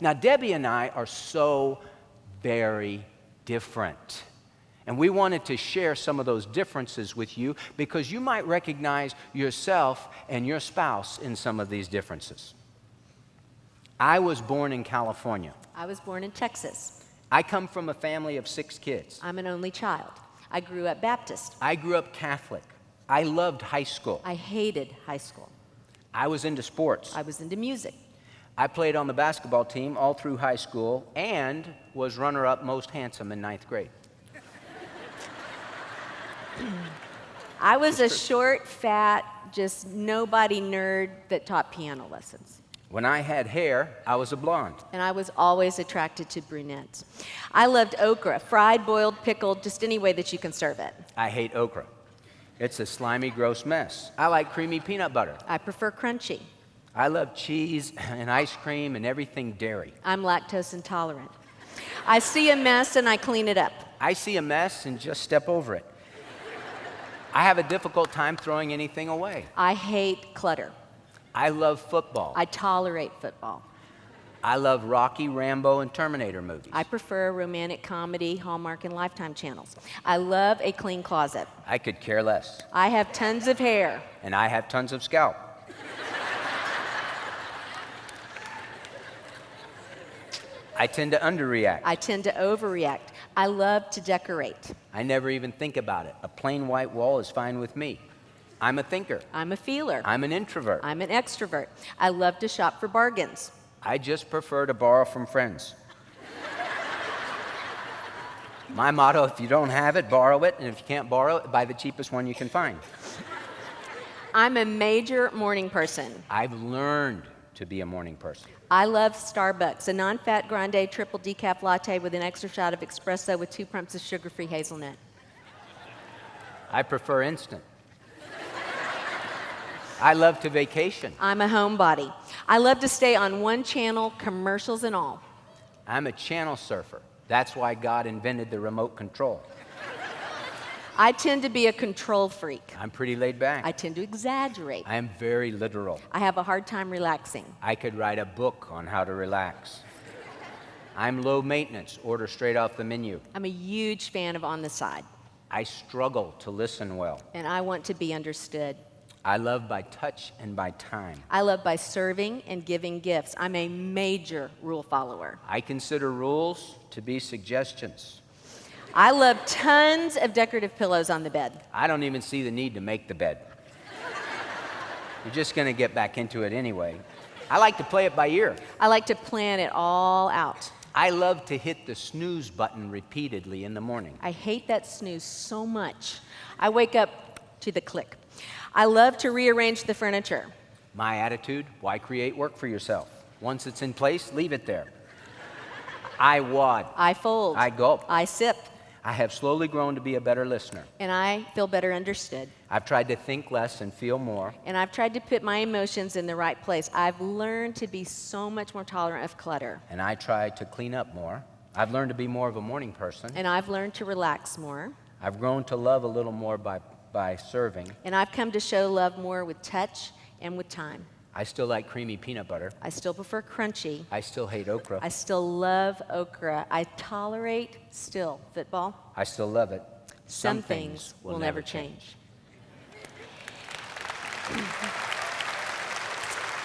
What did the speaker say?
Now, Debbie and I are so very different. And we wanted to share some of those differences with you because you might recognize yourself and your spouse in some of these differences. I was born in California. I was born in Texas. I come from a family of 6 kids. I'm an only child. I grew up Baptist. I grew up Catholic. I loved high school. I hated high school. I was into sports. I was into music. I played on the basketball team all through high school and was runner-up most handsome in 9th grade. I was a short, fat, just nobody nerd that taught piano lessons. When I had hair, I was a blonde. And I was always attracted to brunettes. I loved okra, fried, boiled, pickled, just any way that you can serve it. I hate okra. It's a slimy, gross mess. I like creamy peanut butter. I prefer crunchy. I love cheese and ice cream and everything dairy. I'm lactose intolerant. I see a mess and I clean it up. I see a mess and just step over it. I have a difficult time throwing anything away. I hate clutter. I love football. I tolerate football. I love Rocky, Rambo, and Terminator movies. I prefer romantic comedy, Hallmark, and Lifetime channels. I love a clean closet. I could care less. I have tons of hair. And I have tons of scalp. I tend to underreact. I tend to overreact. I love to decorate. I never even think about it. A plain white wall is fine with me. I'm a thinker. I'm a feeler. I'm an introvert. I'm an extrovert. I love to shop for bargains. I just prefer to borrow from friends. My motto, if you don't have it, borrow it, and if you can't borrow it, buy the cheapest one you can find. I'm a major morning person. I've learned to be a morning person. I love Starbucks, a non-fat grande triple decaf latte with an extra shot of espresso with 2 pumps of sugar-free hazelnut. I prefer instant. I love to vacation. I'm a homebody. I love to stay on one channel, commercials and all. I'm a channel surfer. That's why God invented the remote control. I tend to be a control freak. I'm pretty laid back. I tend to exaggerate. I am very literal. I have a hard time relaxing. I could write a book on how to relax. I'm low maintenance, order straight off the menu. I'm a huge fan of On the Side. I struggle to listen well. And I want to be understood. I love by touch and by time. I love by serving and giving gifts. I'm a major rule follower. I consider rules to be suggestions. I love tons of decorative pillows on the bed. I don't even see the need to make the bed. You're just going to get back into it anyway. I like to play it by ear. I like to plan it all out. I love to hit the snooze button repeatedly in the morning. I hate that snooze so much. I wake up to the click. I love to rearrange the furniture. My attitude, why create work for yourself? Once it's in place, leave it there. I wad. I fold. I gulp. I sip. I have slowly grown to be a better listener. And I feel better understood. I've tried to think less and feel more. And I've tried to put my emotions in the right place. I've learned to be so much more tolerant of clutter. And I try to clean up more. I've learned to be more of a morning person. And I've learned to relax more. I've grown to love a little more by serving. And I've come to show love more with touch and with time. I still like creamy peanut butter. I still prefer crunchy. I still hate okra. I still love okra. I tolerate still football. I still love it. Some things will never change.